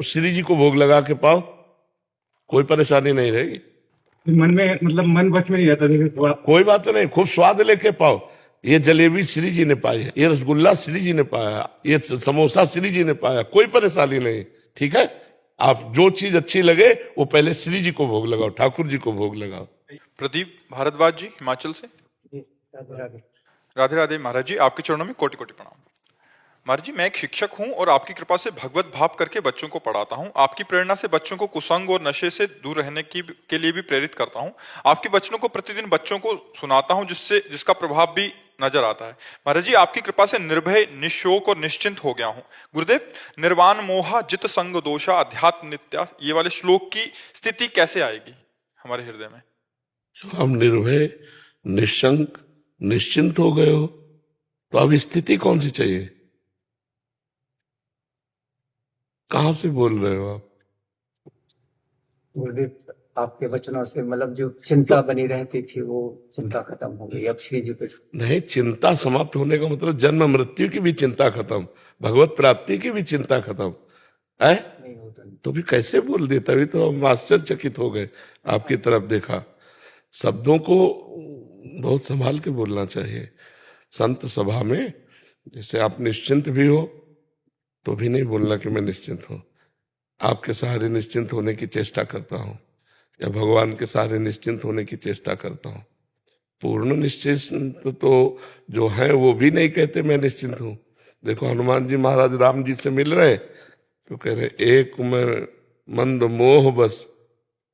श्री जी को भोग लगा के पाओ, कोई परेशानी नहीं रहेगी। मन में मतलब मन बच में नहीं रहता। देखो कोई बात नहीं, खूब स्वाद लेके पाओ। ये जलेबी श्री जी ने पाई है, ये रसगुल्ला श्री जी ने पाया, ये समोसा श्री जी ने पाया, कोई परेशानी नहीं। ठीक है, आप जो चीज अच्छी लगे वो पहले श्री जी को भोग लगाओ, ठाकुर जी को भोग लगाओ। प्रदीप भारद्वाज जी हिमाचल से। राधे राधे महाराज जी, आपके चरणों में कोटि कोटि प्रणाम। महाराज जी, मैं एक शिक्षक हूं और आपकी कृपा से भगवत भाव करके बच्चों को पढ़ाता हूं। आपकी प्रेरणा से बच्चों को कुसंग और नशे से दूर रहने के लिए भी प्रेरित करता हूं। आपके वचनों को प्रतिदिन बच्चों को सुनाता हूं, जिसका प्रभाव भी नजर आता है। महाराज जी, आपकी कृपा से निर्भय, निशोक और निश्चिंत हो गया हूं। गुरुदेव, निर्वाण मोहा जित संग दोषा अध्यात्म नित्या, ये वाले श्लोक की स्थिति कैसे आएगी हमारे हृदय में? हम निर्भय, निशंक, निश्चिंत हो गए हो, तो अब स्थिति कौन सी चाहिए? कहां से बोल रहे हो आप? गुरुदेव, आपके वचनों से मतलब जो चिंता बनी रहती थी वो चिंता खत्म हो गई। अब श्री जी पे नहीं, चिंता समाप्त होने का मतलब जन्म मृत्यु की भी चिंता खत्म, भगवत प्राप्ति की भी चिंता खत्म है। नहीं होता। तो भी कैसे बोल दिए? तभी तो हम आश्चर्यचकित हो गए, आपकी तरफ देखा। शब्दों को बहुत संभाल के बोलना चाहिए। संत सभा में जैसे आप निश्चिंत भी हो तो भी नहीं बोलना कि मैं निश्चिंत हूं। आपके सहारे निश्चिंत होने की चेष्टा करता हूं, या भगवान के सहारे निश्चिंत होने की चेष्टा करता हूं। पूर्ण निश्चिंत तो जो है वो भी नहीं कहते मैं निश्चिंत हूं। देखो, हनुमान जी महाराज राम जी से मिल रहे तो कह रहे, एक में मंद मोह बस,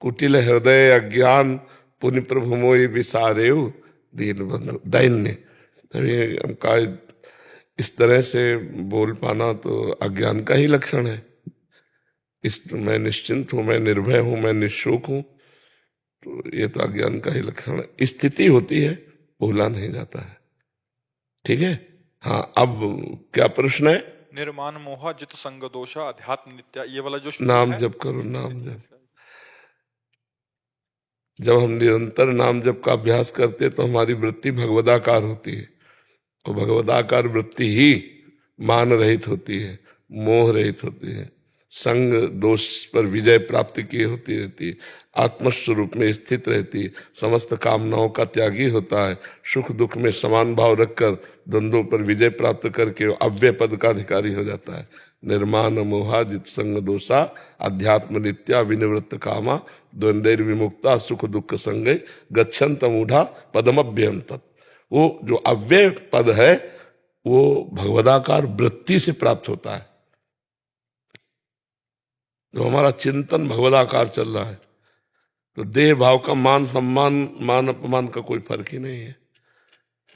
कुटिल हृदय अज्ञान, पुण्य प्रभु मोहि विसारेव दीन बंधु दैन्य। तभी हम कहा, इस तरह से बोल पाना तो अज्ञान का ही लक्षण है। मैं निश्चिंत हूं, मैं निर्भय हूं, मैं निशोक हूं, तो ये तो अज्ञान का ही लक्षण है। स्थिति होती है, बोला नहीं जाता है। ठीक है। हाँ, अब क्या प्रश्न है? निर्माण मोहा जित संग दोषा अध्यात्म नित्या, ये वाला जो श्लोक नाम है, जप करो, नाम जप। जब हम निरंतर नाम जप का अभ्यास करते तो हमारी वृत्ति भगवदाकार होती है, और भगवदाकार वृत्ति ही मान रहित होती है, मोह रहित होती है, संग दोष पर विजय प्राप्ति की होती रहती है, आत्मस्वरूप में स्थित रहती है, समस्त कामनाओं का त्यागी होता है, सुख दुख में समान भाव रखकर द्वंद्वों पर विजय प्राप्त करके अव्यय पद का अधिकारी हो जाता है। निर्माण मोहा जित संग दोषा अध्यात्म नित्या विनिवृत्त कामा द्वंद्वैर विमुक्ता सुख दुख संगे गच्छन्त मूढ़ा पदमभ्यम तत्। वो जो अव्यय पद है वो भगवदाकार वृत्ति से प्राप्त होता है। जो हमारा चिंतन भगवदाकार चल रहा है तो देह भाव का मान सम्मान, मान अपमान का कोई फर्क ही नहीं है।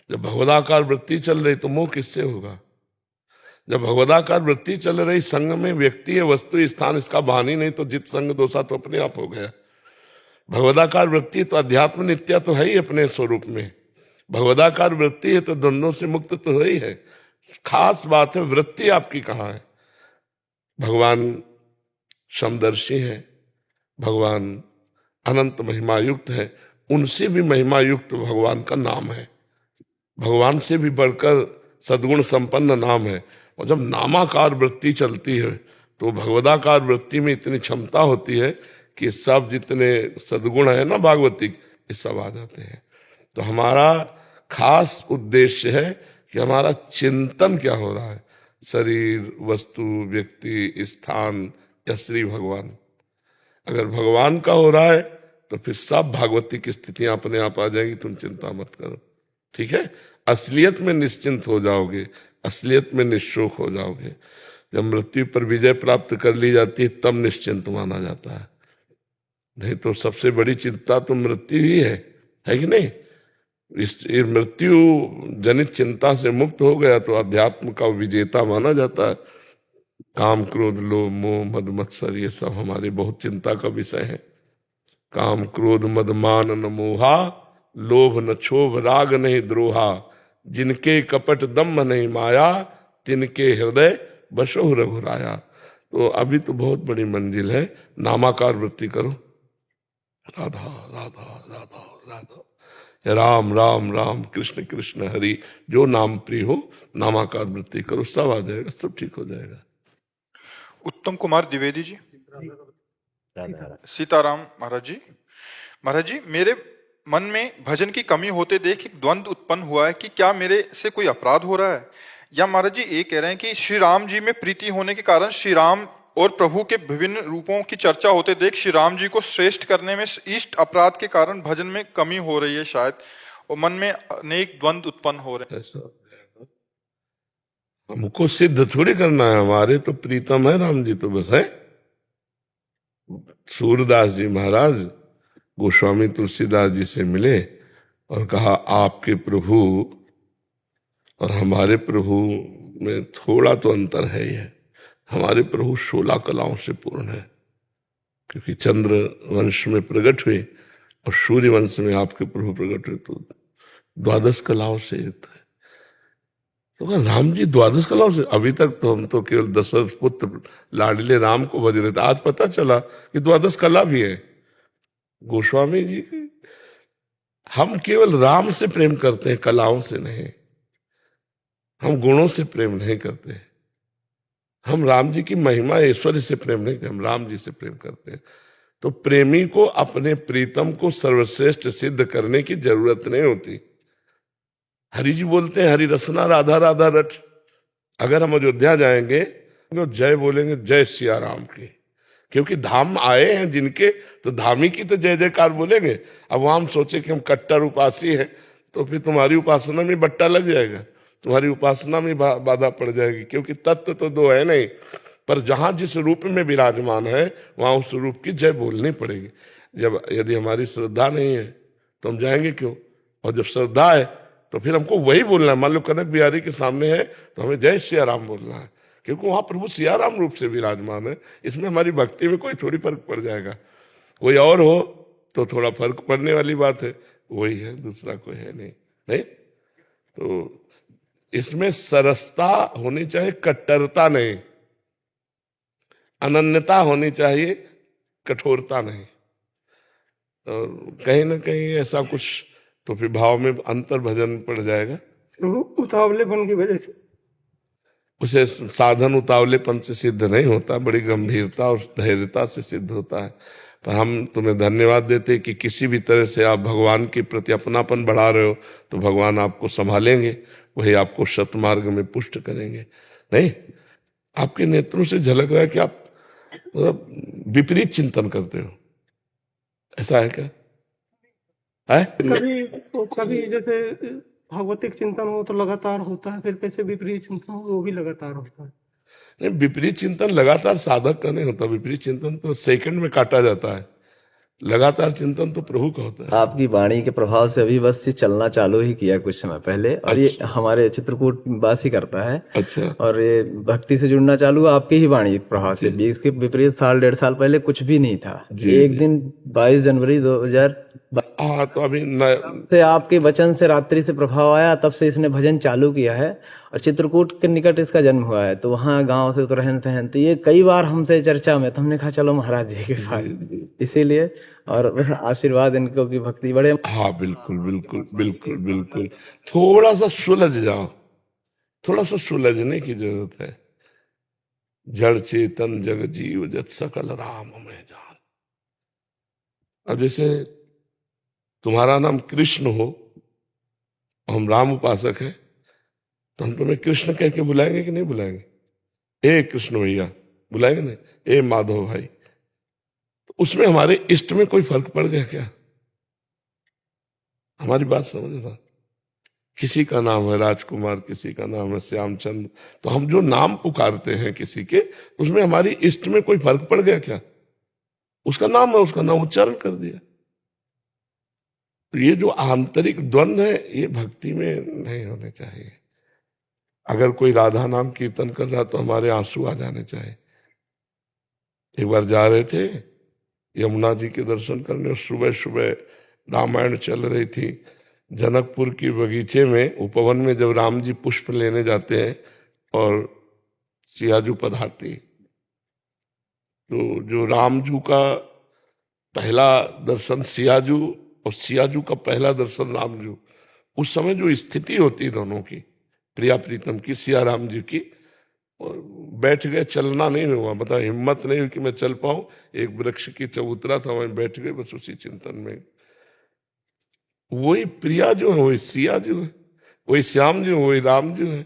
जब भगवदाकार वृत्ति चल रही तो मोह किससे होगा? जब भगवदाकार वृत्ति चल रही, संग में व्यक्ति है, वस्तु, स्थान, इसका भान ही नहीं, तो जित संग दोषा तो अपने आप हो गया। भगवदाकार वृत्ति तो अध्यात्म नित्या तो है ही अपने स्वरूप में। भगवदाकार वृत्ति है तो द्वंद्वों से मुक्त तो है ही है। खास बात है वृत्ति आपकी कहाँ है। भगवान समदर्शी है, भगवान अनंत महिमा युक्त है, उनसे भी महिमा युक्त भगवान का नाम है। भगवान से भी बढ़कर सद्गुण संपन्न नाम है। और जब नामाकार वृत्ति चलती है तो भगवदाकार वृत्ति में इतनी क्षमता होती है कि सब जितने सद्गुण है ना भागवती, ये सब आ जाते हैं। तो हमारा खास उद्देश्य है कि हमारा चिंतन क्या हो रहा है, शरीर, वस्तु, व्यक्ति, स्थान या श्री भगवान। अगर भगवान का हो रहा है तो फिर सब भागवती की स्थितियां अपने आप आ जाएंगी, तुम चिंता मत करो। ठीक है, असलियत में निश्चिंत हो जाओगे, असलियत में निशोक हो जाओगे। जब मृत्यु पर विजय प्राप्त कर ली जाती है तब निश्चिंत माना जाता है। नहीं तो सबसे बड़ी चिंता तो मृत्यु ही है कि नहीं? इस मृत्यु जनित चिंता से मुक्त हो गया तो अध्यात्म का विजेता माना जाता है। काम क्रोध लोभ मोह मद मत्सर, ये सब हमारे बहुत चिंता का विषय है। काम क्रोध मद मान न मोहा, लोभ न क्षोभ राग नहीं द्रोहा, जिनके कपट दम्भ नहीं माया, तिनके हृदय बसो रघुराया। तो अभी तो बहुत बड़ी मंजिल है। नामाकार वृत्ति करो, राधा राधा राधा राधा, राम राम राम, कृष्ण कृष्ण हरि, जो नाम प्रिय हो नामाकार वृत्ति करो, सब आ जाएगा, सब ठीक हो जाएगा। उत्तम कुमार द्विवेदी जी। सीताराम महाराज जी मेरे मन में भजन की कमी होते देख एक द्वंद्व उत्पन्न हुआ है कि क्या मेरे से कोई अपराध हो रहा है, या महाराज जी ये कह रहे हैं कि श्री राम जी में प्रीति होने के कारण श्री राम और प्रभु के विभिन्न रूपों की चर्चा होते देख श्री राम जी को श्रेष्ठ करने में इष्ट अपराध के कारण भजन में कमी हो रही है शायद, और मन में अनेक द्वंद्व उत्पन्न हो रहे हैं। ऐसा हमको सिद्ध थोड़ी करना है, हमारे तो प्रीतम है राम जी, तो बस है। सूरदास जी महाराज गोस्वामी तुलसीदास जी से मिले और कहा आपके प्रभु और हमारे प्रभु में थोड़ा तो अंतर है ही है। हमारे प्रभु 16 कलाओं से पूर्ण है, क्योंकि चंद्र वंश में प्रकट हुए और सूर्य वंश में आपके प्रभु प्रकट हुए, तो 12 कलाओं से युक्त है। तो कहा राम जी 12 कलाओं से? अभी तक तो हम तो केवल दशरथ पुत्र लाडले राम को भज रहे थे, आज पता चला कि 12 कला भी है। गोस्वामी जी हम केवल राम से प्रेम करते हैं, कलाओं से नहीं। हम गुणों से प्रेम नहीं करते, हम राम जी की महिमा ऐश्वर्य से प्रेम नहीं करते, हम राम जी से प्रेम करते हैं। तो प्रेमी को अपने प्रीतम को सर्वश्रेष्ठ सिद्ध करने की जरूरत नहीं होती। हरि जी बोलते हैं हरि रसना राधा राधा रट। अगर हम अयोध्या जाएंगे तो जय बोलेंगे जय सिया राम की, क्योंकि धाम आए हैं जिनके, तो धामी की तो जय जयकार बोलेंगे। अब वहां हम सोचे कि हम कट्टर उपासी है, तो फिर तुम्हारी उपासना में बट्टा लग जाएगा, तुम्हारी उपासना में बाधा पड़ जाएगी, क्योंकि तत्व तो दो है नहीं। पर जहां जिस रूप में विराजमान है वहां उस रूप की जय बोलनी पड़ेगी। जब यदि हमारी श्रद्धा नहीं है तो हम जाएंगे क्यों? और जब श्रद्धा है तो फिर हमको वही बोलना है। मान लो कनक बिहारी के सामने है तो हमें जय सिया राम बोलना है, क्योंकि वहां प्रभु सिया राम रूप से विराजमान है। इसमें हमारी भक्ति में कोई थोड़ी फर्क पड़ जाएगा। कोई और हो तो थोड़ा फर्क पड़ने वाली बात है, वही है, दूसरा कोई है नहीं। तो इसमें सरसता होनी चाहिए, कट्टरता नहीं। अनन्यता होनी चाहिए, कठोरता नहीं। और कहीं ना कहीं ऐसा कुछ तो फिर भाव में अंतर भजन पड़ जाएगा। उतावलेपन की वजह से उसे साधन उतावलेपन से सिद्ध नहीं होता, बड़ी गंभीरता और धैर्यता से सिद्ध होता है। पर हम तुम्हें धन्यवाद देते कि किसी भी तरह से आप भगवान के प्रति अपनापन बढ़ा रहे हो, तो भगवान आपको संभालेंगे, वही आपको सतमार्ग में पुष्ट करेंगे। नहीं, आपके नेत्रों से झलक रहा है कि आप विपरीत चिंतन करते हो। ऐसा है क्या? है? कभी जैसे भगवतिक चिंतन हो तो लगातार होता है, फिर कैसे विपरीत चिंतन हो वो भी लगातार होता है। नहीं, विपरीत चिंतन लगातार साधक का नहीं होता, विपरीत चिंतन तो सेकंड में काटा जाता है। लगातार चिंतन तो प्रभु का होता है। आपकी वाणी के प्रभाव से अभी बस ये चलना चालू ही किया कुछ समय पहले, और ये हमारे चित्रकूट वासी करता है। अच्छा। और ये भक्ति से जुड़ना चालू हुआ आपकी ही वाणी के प्रभाव से। इसके विपरीत 1.5 साल पहले कुछ भी नहीं था। एक दिन 22 जनवरी 2000 तो अभी से आपके वचन से रात्रि से प्रभाव आया, तब से इसने भजन चालू किया है। और चित्रकूट के निकट इसका जन्म हुआ है, तो वहाँ गांव से तो रहन सहन, तो ये कई बार हमसे चर्चा में, तो हमने कहा चलो महाराज जी के पास, इसीलिए। और आशीर्वाद इनको की भक्ति बढ़े। हाँ, बिल्कुल बिल्कुल बिल्कुल बिल्कुल। थोड़ा सा सुलझ जाओ, थोड़ा सा सुलझने की जरूरत है। जड़ चेतन जग जीव जत सकल राम में जान। अब जैसे तुम्हारा नाम कृष्ण हो, हम राम उपासक हैं, तो हम तुम्हें कृष्ण कह के बुलाएंगे कि नहीं बुलाएंगे? ए कृष्ण भैया बुलाएंगे नहीं? ए माधव भाई। तो उसमें हमारे इष्ट में कोई फर्क पड़ गया क्या? हमारी बात समझना। किसी का नाम है राजकुमार, किसी का नाम है श्यामचंद्र, तो हम जो नाम पुकारते हैं किसी के, उसमें हमारी इष्ट में कोई फर्क पड़ गया क्या? उसका नाम है, उसका नाम उच्चारण कर दिया। तो ये जो आंतरिक द्वंद्व है, ये भक्ति में नहीं होने चाहिए। अगर कोई राधा नाम कीर्तन कर रहा तो हमारे आंसू आ जाने चाहिए। एक बार जा रहे थे यमुना जी के दर्शन करने, और सुबह सुबह रामायण चल रही थी। जनकपुर की बगीचे में उपवन में जब राम जी पुष्प लेने जाते हैं और सियाजू पधारती, तो जो रामजू का पहला दर्शन सियाजू और सियाजू का पहला दर्शन रामजू, उस समय जो स्थिति होती दोनों की, प्रिया प्रीतम की, सिया राम जी की, और बैठ गए, चलना नहीं हुआ, मतलब हिम्मत नहीं हुई कि मैं चल पाऊं। एक वृक्ष की चबूतरा था, वहीं बैठ गए बस उसी चिंतन में। वही प्रिया जो है, वही सिया जो है, वही श्याम जो है, वही राम जो है।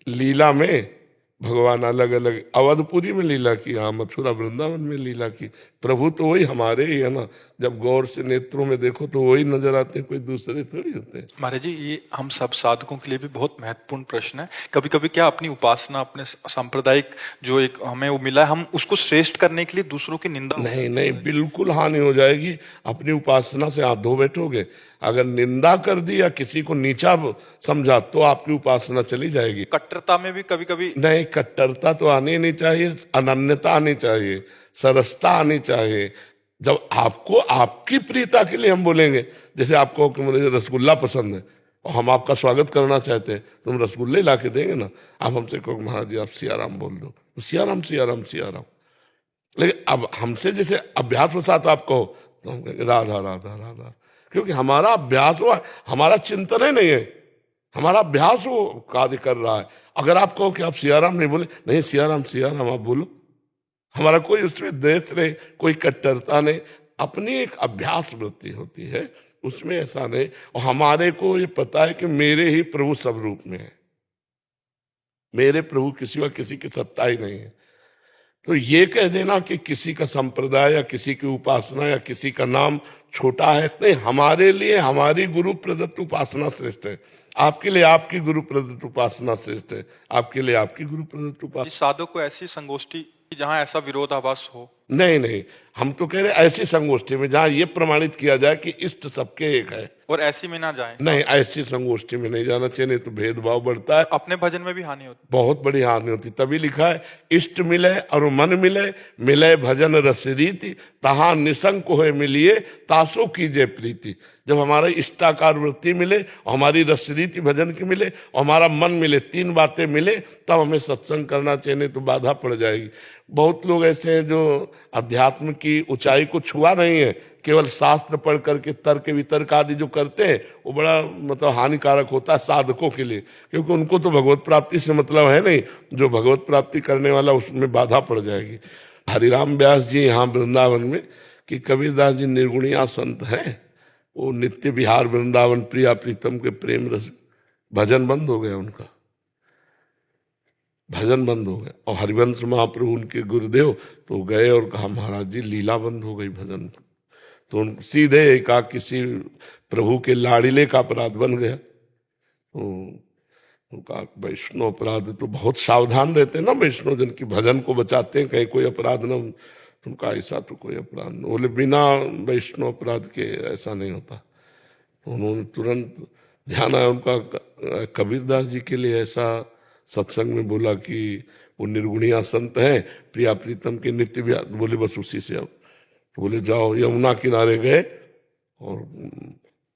लीला में भगवान अलग अलग, अवधपुरी में लीला की, हाँ मथुरा वृंदावन में लीला की। प्रभु तो वही हमारे ही है ना, जब गौर से नेत्रों में देखो तो वही नजर आते हैं, कोई दूसरे थोड़ी होते हैं। महाराज जी, ये हम सब साधकों के लिए भी बहुत महत्वपूर्ण प्रश्न है। कभी कभी क्या अपनी उपासना, अपने सांप्रदायिक जो एक हमें वो मिला है, हम उसको श्रेष्ठ करने के लिए दूसरों की निंदा? नहीं नहीं, बिल्कुल हानि हो जाएगी। अपनी उपासना से हाथ धो बैठोगे। अगर निंदा कर दी या किसी को नीचा समझा तो आपकी उपासना चली जाएगी। कट्टरता में भी कभी कभी नहीं, कट्टरता तो आनी नहीं चाहिए, अनन्यता आनी चाहिए, सरसता आनी चाहिए। जब आपको आपकी प्रियता के लिए हम बोलेंगे, जैसे आपको कि मुझे रसगुल्ला पसंद है और हम आपका स्वागत करना चाहते हैं, तो हम रसगुल्ले ला के देंगे ना। आप हमसे कहो महाराज जी आप सियाराम बोल दो, तो सियाराम सियाराम सियाराम। लेकिन अब हमसे जैसे अभ्यास के साथ आप कहो तो हम कहेंगे राधा राधा राधा, क्योंकि हमारा अभ्यास हुआ, हमारा चिंतन ही नहीं है, हमारा अभ्यास वो कार्य कर रहा है। अगर आप कहो कि आप सियाराम नहीं बोले, नहीं सियाराम सियाराम आप बोलो, हमारा कोई उसमें द्वेष नहीं, कोई कट्टरता नहीं, अपनी एक अभ्यास वृत्ति होती है, उसमें ऐसा नहीं। और हमारे को ये पता है कि मेरे ही प्रभु सब रूप में है, मेरे प्रभु किसी व किसी की सत्ता ही नहीं है। तो ये कह देना कि किसी का संप्रदाय या किसी की उपासना या किसी का नाम छोटा है, नहीं, हमारे लिए हमारी गुरु प्रदत्त उपासना श्रेष्ठ है, आपके लिए आपकी गुरु प्रदत्त उपासना श्रेष्ठ है, आपके लिए आपकी गुरु प्रदत्त उपासना। साधक को ऐसी संगोष्ठी जहां ऐसा विरोधाभास हो? नहीं नहीं, हम तो कह रहे ऐसी संगोष्ठी में जहां ये प्रमाणित किया जाए कि इष्ट सबके एक है, और ऐसी में ना जाए। नहीं, ऐसी संगोष्ठी में नहीं जाना चाहिए, नहीं तो भेदभाव बढ़ता है, अपने भजन में भी हानि होती, बहुत बड़ी हानि होती। तभी लिखा है इष्ट मिले और मन मिले, मिले भजन रस रीति, तहा निसंक होए मिलिए, तासो कीजिए प्रीति। जब हमारा इष्टाकार वृत्ति मिले और हमारी रस रीति भजन की मिले और हमारा मन मिले, तीन बातें मिले, तब हमें सत्संग करना चाहिए, नहीं तो बाधा पड़ जाएगी। बहुत लोग ऐसे हैं जो अध्यात्म की ऊंचाई को छुआ नहीं है, केवल शास्त्र पढ़ करके तर्क वितर्क आदि जो करते हैं वो बड़ा मतलब हानिकारक होता है साधकों के लिए, क्योंकि उनको तो भगवत प्राप्ति से मतलब है नहीं, जो भगवत प्राप्ति करने वाला उसमें बाधा पड़ जाएगी। हरिराम व्यास जी यहाँ वृंदावन में कि कबीरदास जी निर्गुणिया संत हैं, वो नित्य विहार वृंदावन प्रिया प्रीतम के प्रेम रस, भजन बंद हो गया उनका, भजन बंद हो गया। और हरिवंश महाप्रभु उनके गुरुदेव तो गए और कहा महाराज जी लीला बंद हो गई भजन, तो उन सीधे कहा किसी प्रभु के लाड़िले का अपराध बन गया। तो उनका वैष्णव अपराध तो बहुत सावधान रहते हैं ना वैष्णव जन की, भजन को बचाते हैं, कहीं कोई अपराध न, तुमका ऐसा तो कोई अपराध नहीं, बोले बिना वैष्णव अपराध के ऐसा नहीं होता। उन्होंने तुरंत ध्यान आया उनका, कबीरदास जी के लिए ऐसा सत्संग में बोला कि वो निर्गुणिया संत हैं, प्रिया प्रीतम के नित्य भी, बोले बस उसी से अब, बोले जाओ यमुना किनारे गए और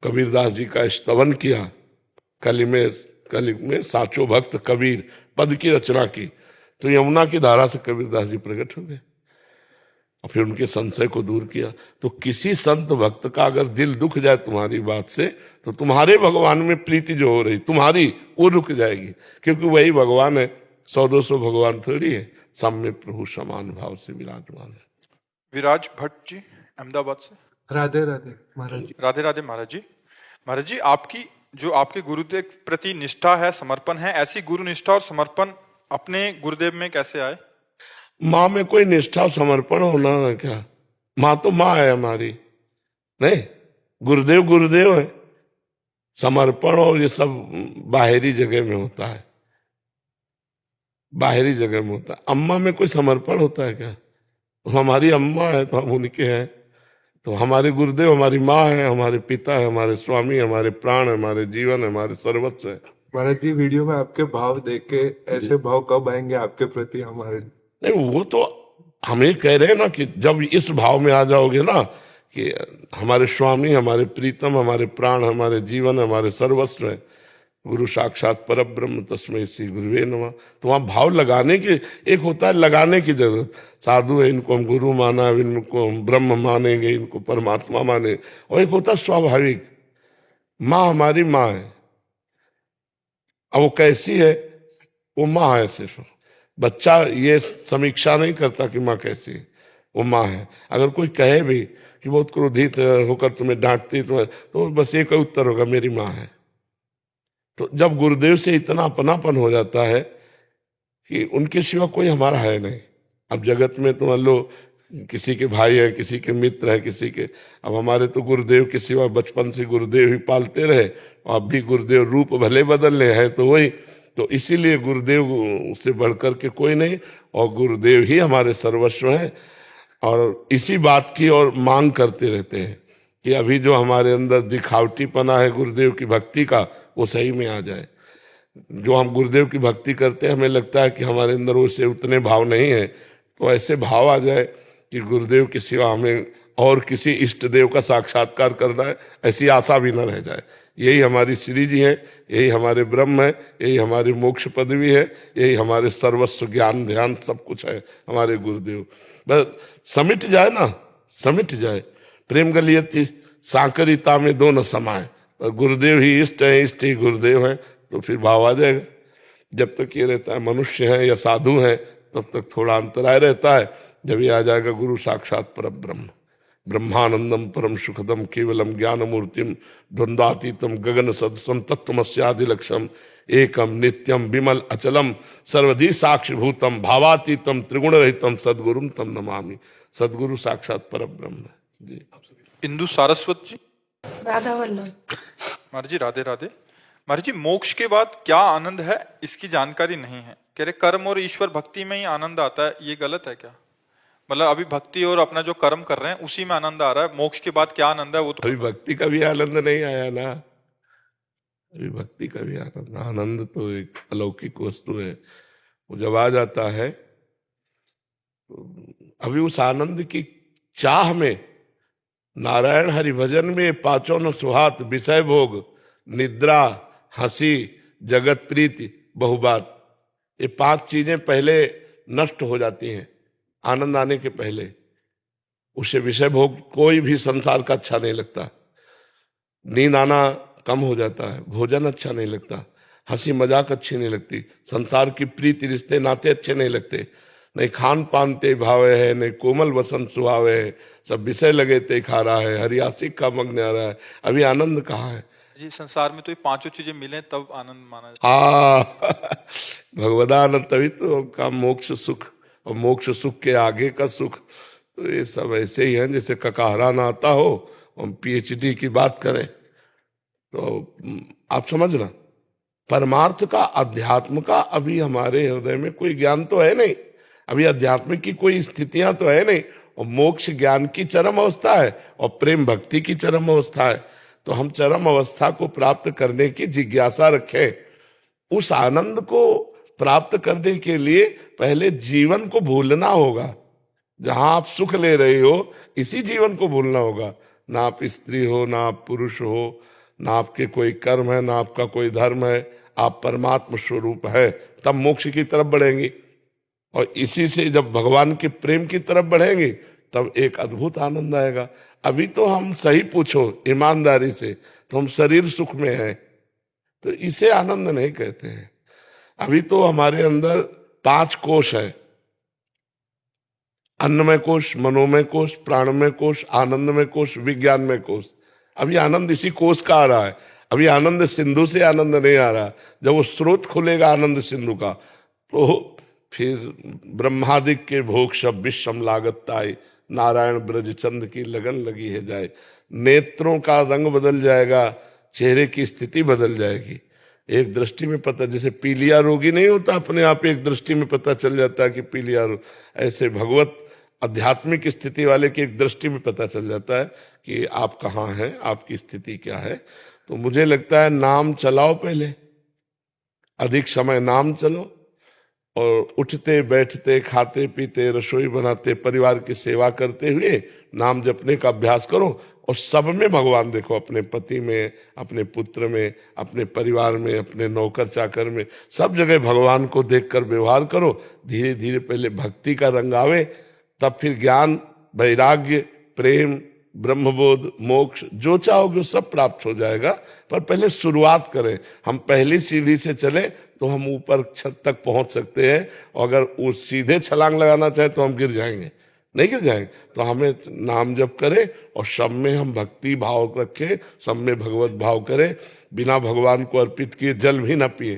कबीरदास जी का स्तवन किया, कली में साचो भक्त कबीर पद की रचना की, तो यमुना की धारा से कबीरदास जी प्रकट हो गए और फिर उनके संशय को दूर किया। तो किसी संत भक्त का अगर दिल दुख जाए तुम्हारी बात से, तो तुम्हारे भगवान में प्रीति जो हो रही तुम्हारी वो रुक जाएगी, क्योंकि वही भगवान है, 100-200 भगवान थोड़ी है, सब में प्रभु समान भाव से विराजमान है। विराज भट्ट जी अहमदाबाद से। राधे राधे महाराज जी। राधे राधे महाराज जी। महाराज जी, आपकी जो आपके गुरुदेव के प्रति निष्ठा है, समर्पण है, ऐसी गुरु निष्ठा और समर्पण अपने गुरुदेव में कैसे आए? माँ में कोई निष्ठा और समर्पण होना है क्या? माँ तो माँ है हमारी, नहीं, गुरुदेव गुरुदेव है। समर्पण और ये सब बाहरी जगह में होता है, बाहरी जगह में होता है। अम्मा में कोई समर्पण होता है क्या? हमारी अम्मा है तो हम उनके हैं, तो हमारे गुरुदेव हमारी माँ है, हमारे पिता है, हमारे स्वामी, हमारे प्राण है, हमारे जीवन है, हमारे सर्वस्व है। महाराज जी, वीडियो में आपके भाव देख के ऐसे भाव कब आएंगे आपके प्रति हमारे? नहीं, वो तो हमें कह रहे हैं ना कि जब इस भाव में आ जाओगे ना कि हमारे स्वामी, हमारे प्रीतम, हमारे प्राण, हमारे जीवन, हमारे सर्वस्व है, गुरु साक्षात परब्रह्म तस्मै श्री गुरुवे नमः, तो वहां भाव लगाने की, एक होता है लगाने की जरूरत, साधु है इनको हम गुरु माना, इनको हम ब्रह्म मानेंगे, इनको परमात्मा माने, और एक होता है स्वाभाविक, माँ हमारी माँ है। अब वो कैसी है? वो माँ है सिर्फ, बच्चा ये समीक्षा नहीं करता कि माँ कैसी है, वो माँ है। अगर कोई कहे भी कि बहुत क्रोधित होकर तुम्हें डांटती तो बस एक ही उत्तर होगा, मेरी माँ है। तो जब गुरुदेव से इतना अपनापन हो जाता है कि उनके सिवा कोई हमारा है नहीं। अब जगत में तो मान लो किसी के भाई है, किसी के मित्र है, किसी के, अब हमारे तो गुरुदेव के सिवा बचपन से गुरुदेव ही पालते रहे, अब भी गुरुदेव रूप भले बदलने हैं तो वही, तो इसीलिए गुरुदेव से बढ़कर के कोई नहीं, और गुरुदेव ही हमारे सर्वस्व हैं। और इसी बात की और मांग करते रहते हैं कि अभी जो हमारे अंदर दिखावटीपना है गुरुदेव की भक्ति का, वो सही में आ जाए। जो हम गुरुदेव की भक्ति करते हैं, हमें लगता है कि हमारे अंदर उसे उतने भाव नहीं है, तो ऐसे भाव आ जाए कि गुरुदेव के सिवा हमें और किसी इष्ट देव का साक्षात्कार करना है, ऐसी आशा भी न रह जाए। यही हमारी श्री जी है, यही हमारे ब्रह्म है, यही हमारी मोक्ष पदवी है, यही हमारे सर्वस्व ज्ञान ध्यान सब कुछ है हमारे गुरुदेव। बस समिट जाए ना, समिट जाए। प्रेम गलियति सांकरिता में दो न समाए, और गुरुदेव ही इष्ट है, इष्ट ही गुरुदेव है, तो फिर भाव आ जाएगा। जब तक ये रहता है मनुष्य है या साधु है, तब तक थोड़ा अंतराय रहता है। जब ये आ जाएगा गुरु साक्षात पर ब्रह्म, ब्रह्मानंदम परम सुखदम केवलम ज्ञान मूर्तिम द्वंद्वातीतम गगन सदसम तत्वमस्यादि लक्ष्यम एकम नित्यम विमल अचलम सर्वधि साक्षिभूतम भावातीतम त्रिगुण रहितम सदगुरुम तम नमामि। सदगुरु साक्षात पर ब्रह्म जी। इंदु सारस्वत जी। राधा वल्लभ। महाराज जी राधे राधे। महाराज जी, मोक्ष के बाद क्या आनंद है इसकी जानकारी नहीं है। कह रहे कर्म और ईश्वर भक्ति में ही आनंद आता है, ये गलत है क्या? मतलब अभी भक्ति और अपना जो कर्म कर रहे हैं उसी में आनंद आ रहा है, मोक्ष के बाद क्या आनंद है वो तो अभी भक्ति का भी आनंद नहीं आया ना, अभी भक्ति का भी आनंद, आनंद तो एक अलौकिक वस्तु है, वो जब आ जाता है तो अभी उस आनंद की चाह में नारायण हरि भजन में पांचों न सुहात विषय भोग निद्रा हंसी जगत प्रीति बहुबात, ये पांच चीजें पहले नष्ट हो जाती हैं आनंद आने के पहले। उसे विषय भोग कोई भी संसार का अच्छा नहीं लगता, नींद आना कम हो जाता है, भोजन अच्छा नहीं लगता, हंसी मजाक अच्छी नहीं लगती, संसार की प्रीति रिश्ते नाते अच्छे नहीं लगते, नहीं खान पान ते भावे है, नहीं कोमल वसंत सुहावे है, सब विषय लगे ते खा रहा है, हरियासिक का मग्न आ रहा है। अभी आनंद कहाँ है जी? संसार में तो ये पांचों चीजें मिले तब आनंद माना जाता हाँ भगवदानंद, तभी तो का मोक्ष सुख, और मोक्ष सुख के आगे का सुख तो ये सब ऐसे ही हैं जैसे ककाहरा ना आता हो हम पीएचडी की बात करें। तो आप समझना, परमार्थ का अध्यात्म का अभी हमारे हृदय में कोई ज्ञान तो है नहीं, अभी अध्यात्म की कोई स्थितियां तो है नहीं, और मोक्ष ज्ञान की चरम अवस्था है और प्रेम भक्ति की चरम अवस्था है। तो हम चरम अवस्था को प्राप्त करने की जिज्ञासा रखें। उस आनंद को प्राप्त करने के लिए पहले जीवन को भूलना होगा। जहां आप सुख ले रहे हो इसी जीवन को भूलना होगा। ना आप स्त्री हो, ना आप पुरुष हो, ना आपके कोई कर्म है, ना आपका कोई धर्म है, आप परमात्मा स्वरूप है, तब मोक्ष की तरफ बढ़ेंगे। और इसी से जब भगवान के प्रेम की तरफ बढ़ेंगे तब एक अद्भुत आनंद आएगा। अभी तो हम सही पूछो ईमानदारी से तो हम शरीर सुख में हैं, तो इसे आनंद नहीं कहते हैं। अभी तो हमारे अंदर 5 कोश है, अन्नमय कोश, मनोमय कोश, प्राणमय कोश, आनंदमय कोश, विज्ञानमय कोश। अभी आनंद इसी कोश का आ रहा है। अभी आनंद सिंधु से आनंद नहीं आ रहा। जब वो स्रोत खुलेगा आनंद सिंधु का तो फिर ब्रह्मादिक के भोग सब विषम लागताई, नारायण ब्रज चंद की लगन लगी है जाए। नेत्रों का रंग बदल जाएगा, चेहरे की स्थिति बदल जाएगी। एक दृष्टि में पता, जैसे पीलिया रोगी नहीं होता अपने आप एक दृष्टि में पता चल जाता है कि पीलिया रोग, ऐसे भगवत आध्यात्मिक स्थिति वाले की एक दृष्टि में पता चल जाता है कि आप कहाँ हैं, आपकी स्थिति क्या है। तो मुझे लगता है नाम चलाओ, पहले अधिक समय नाम चलो, और उठते बैठते खाते पीते रसोई बनाते परिवार की सेवा करते हुए नाम जपने का अभ्यास करो। और सब में भगवान देखो, अपने पति में, अपने पुत्र में, अपने परिवार में, अपने नौकर चाकर में, सब जगह भगवान को देखकर व्यवहार करो। धीरे धीरे पहले भक्ति का रंग आवे, तब फिर ज्ञान, वैराग्य, प्रेम, ब्रह्मबोध, मोक्ष जो चाहोगे वो सब प्राप्त हो जाएगा। पर पहले शुरुआत करें। हम पहली सीढ़ी से चले तो हम ऊपर छत तक पहुंच सकते हैं, और अगर वो सीधे छलांग लगाना चाहे तो हम गिर जाएंगे, नहीं गिर जाएंगे। तो हमें नाम जप करें और सब में हम भक्ति भाव रखें, सब में भगवत भाव करें, बिना भगवान को अर्पित किए जल भी ना पिए।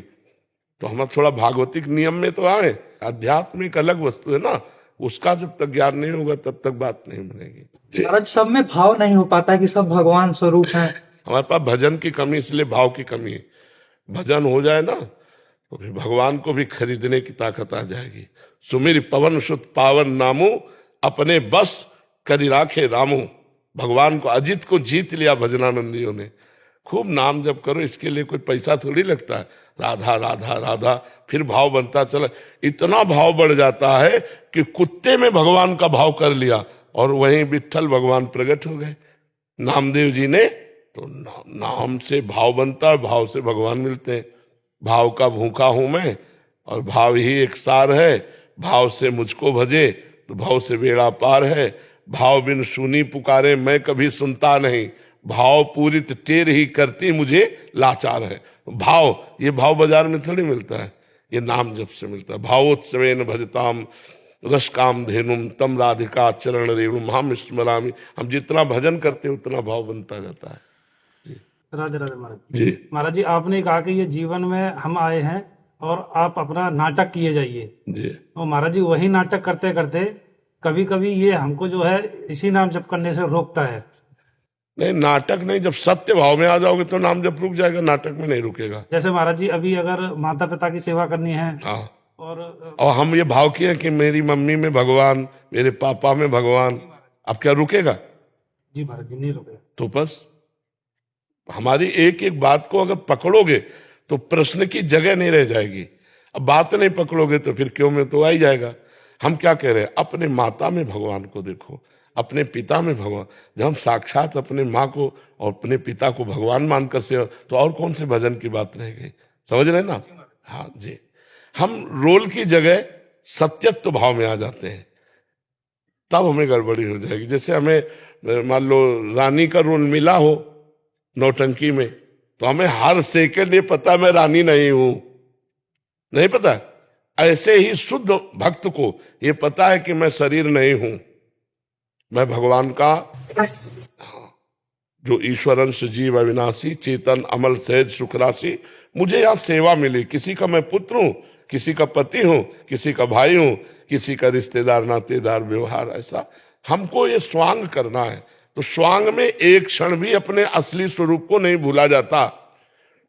तो हम थोड़ा भागवतिक नियम में तो आए। अध्यात्म एक अलग वस्तु है ना, उसका जब तक ज्ञान नहीं होगा तब तक बात नहीं बनेगी। महाराज सब में भाव नहीं हो पाता कि सब भगवान स्वरूप हैं। हमारे पास भजन की कमी, इसलिए भाव की कमी है। भजन हो जाए ना तो फिर भगवान को भी खरीदने की ताकत आ जाएगी। सुमिर पवन सुत पावन नामू, अपने बस करी राखे रामू। भगवान को, अजित को जीत लिया भजनानंदियों ने। खूब नाम जप करो, इसके लिए कोई पैसा थोड़ी लगता है। राधा राधा राधा, फिर भाव बनता चला। इतना भाव बढ़ जाता है कि कुत्ते में भगवान का भाव कर लिया और वहीं विट्ठल भगवान प्रकट हो गए। नामदेव जी ने तो नाम से भाव बनता है, भाव से भगवान मिलते हैं। भाव का भूखा हूं मैं और भाव ही एक सार है। भाव से मुझको भजे तो भाव से बेड़ा पार है। भाव बिन सुनी पुकारे मैं कभी सुनता नहीं। भाव पूरित टेर ही करती मुझे लाचार है। भाव, ये भाव बाजार में थोड़ी मिलता है, ये नाम जप से मिलता है। भावोत्सवेन भजताम रस काम धेनुम तम राधिका चरण रेणु हम स्मरामि। हम जितना भजन करते हैं उतना भाव बनता जाता है। राधे राधे महाराज जी महाराज जी, आपने कहा कि ये जीवन में हम आए हैं और आप अपना नाटक किए जाइए। जी और महाराज जी वही नाटक करते करते कभी कभी ये हमको जो है इसी नाम जप करने से रोकता है। नहीं, नाटक नहीं, जब सत्य भाव में आ जाओगे तो नाम जब रुक जाएगा, नाटक में नहीं रुकेगा। जैसे महाराज जी अभी अगर माता पिता की सेवा करनी है हाँ, और हम ये भाव किए कि मेरी मम्मी में भगवान, मेरे पापा में भगवान, अब क्या रुकेगा? जी महाराज जी नहीं रुकेगा। तो बस हमारी एक एक बात को अगर पकड़ोगे तो प्रश्न की जगह नहीं रह जाएगी। अब बात नहीं पकड़ोगे तो फिर क्यों में तो आ ही जाएगा। हम क्या कह रहे हैं? अपने माता में भगवान को देखो, अपने पिता में भगवान। जब हम साक्षात अपने माँ को और अपने पिता को भगवान मानकर से, तो और कौन से भजन की बात रह गई? समझ रहे ना? हाँ जी, हम रोल की जगह सत्यत्व भाव में आ जाते हैं, तब हमें गड़बड़ी हो जाएगी। जैसे हमें मान लो रानी का रोल मिला हो नौटंकी में, तो हमें हर सेकंड ये पता मैं रानी नहीं हूं, नहीं पता। ऐसे ही शुद्ध भक्त को ये पता है कि मैं शरीर नहीं हूं, मैं भगवान का जो ईश्वर अंश जीव अविनाशी चेतन अमल सहज सुखराशि। मुझे यहाँ सेवा मिली, किसी का मैं पुत्र हूं, किसी का पति हूं, किसी का भाई हूं, किसी का रिश्तेदार नातेदार व्यवहार। ऐसा हमको ये स्वांग करना है। तो स्वांग में एक क्षण भी अपने असली स्वरूप को नहीं भूला जाता।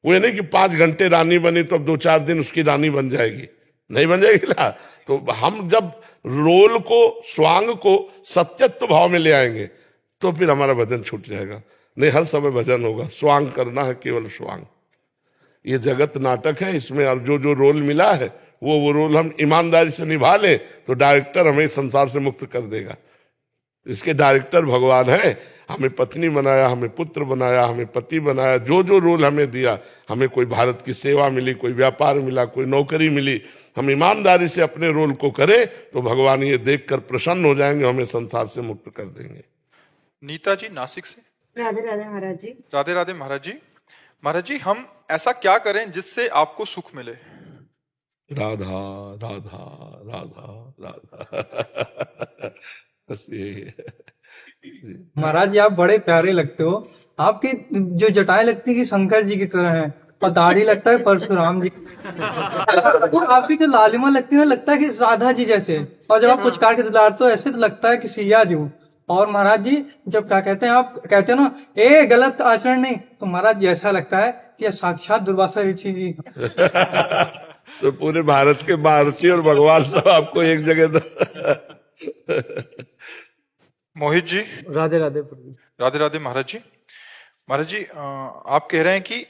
वो नहीं कि 5 घंटे रानी बनी तो अब 2-4 दिन उसकी रानी बन जाएगी, नहीं बन जाएगी ना। तो हम जब रोल को, स्वांग को सत्यत्व भाव में ले आएंगे तो फिर हमारा भजन छूट जाएगा। नहीं, हर समय भजन होगा, स्वांग करना है, केवल स्वांग। ये जगत नाटक है, इसमें अब जो जो रोल मिला है वो रोल हम ईमानदारी से निभा लें तो डायरेक्टर हमें संसार से मुक्त कर देगा। इसके डायरेक्टर भगवान है। हमें पत्नी बनाया, हमें पुत्र बनाया, हमें पति बनाया, जो जो रोल हमें दिया। हमें कोई भारत की सेवा मिली, कोई व्यापार मिला, कोई नौकरी मिली, हम ईमानदारी से अपने रोल को करें तो भगवान ये देखकर प्रसन्न हो जाएंगे, हमें संसार से मुक्त कर देंगे। नीता जी नासिक से। राधे राधे महाराज जी। राधे राधे महाराज जी। महाराज जी, हम ऐसा क्या करें जिससे आपको सुख मिले? राधा राधा राधा राधा बस यही है। महाराज जी आप बड़े प्यारे लगते हो। आपकी जो जटाएं लगती है कि शंकर जी की तरह है, और दाढ़ी लगता है परशुराम जी। और आपकी जो लालिमा लगती है ना, लगता है कि राधा जी जैसे। और जब आप पुचकार के दिलाते हो ऐसे तो लगता है कि सिया जी हूँ। और महाराज जी जब क्या कहते हैं, आप कहते हो ना ए गलत आचरण नहीं, तो महाराज जी ऐसा लगता है कि साक्षात दुर्वासा ऋषि जी। तो पूरे भारत के महर्षि और भगवान सब आपको एक जगह मोहित जी। राधे राधे राधे राधे महाराज जी। महाराज जी, आप कह रहे हैं कि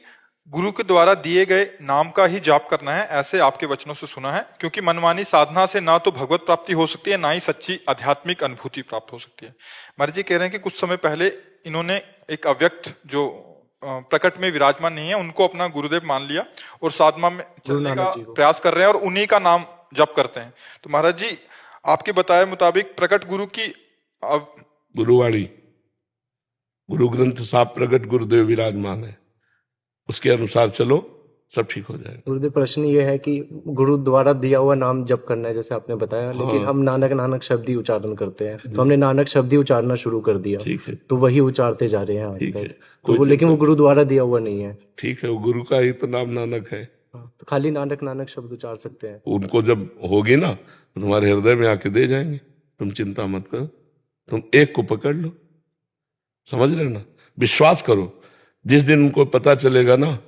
गुरु के द्वारा दिए गए नाम का ही जाप करना है, ऐसे आपके वचनों से सुना है, क्योंकि मनमानी साधना से ना तो भगवत प्राप्ति हो सकती है, ना ही सच्ची आध्यात्मिक अनुभूति प्राप्त हो सकती है। महाराज जी कह रहे हैं कि कुछ समय पहले इन्होंने एक अव्यक्त जो प्रकट में विराजमान नहीं है उनको अपना गुरुदेव मान लिया और साधना में चलने का प्रयास कर रहे हैं और उन्हीं का नाम जप करते हैं। तो महाराज जी आपके बताए मुताबिक प्रकट गुरु की गुरुवाणी गुरु ग्रंथ साहब प्रगट गुरुदेव विराजमान है, उसके अनुसार चलो, सब ठीक हो जाएगा। गुरुदेव प्रश्न ये है कि गुरु द्वारा दिया हुआ नाम जप करना है जैसे आपने बताया, लेकिन हम नानक नानक शब्द ही उच्चारण करते हैं, तो हमने नानक शब्द ही उच्चारना शुरू कर दिया, ठीक है, तो वही उच्चारते जा रहे हैं ठीक है, आजकल। तो वो लेकिन वो गुरु द्वारा दिया हुआ नहीं है। ठीक है, वो गुरु का ही तो नाम नानक है। तो खाली नानक नानक शब्द उच्चार सकते हैं। उनको जब होगी ना तो तुम्हारे हृदय में आके दे जाएंगे, तुम चिंता मत करो, तुम एक को पकड़ लो, समझ रहे ना, विश्वास करो। जिस दिन उनको पता चलेगा ना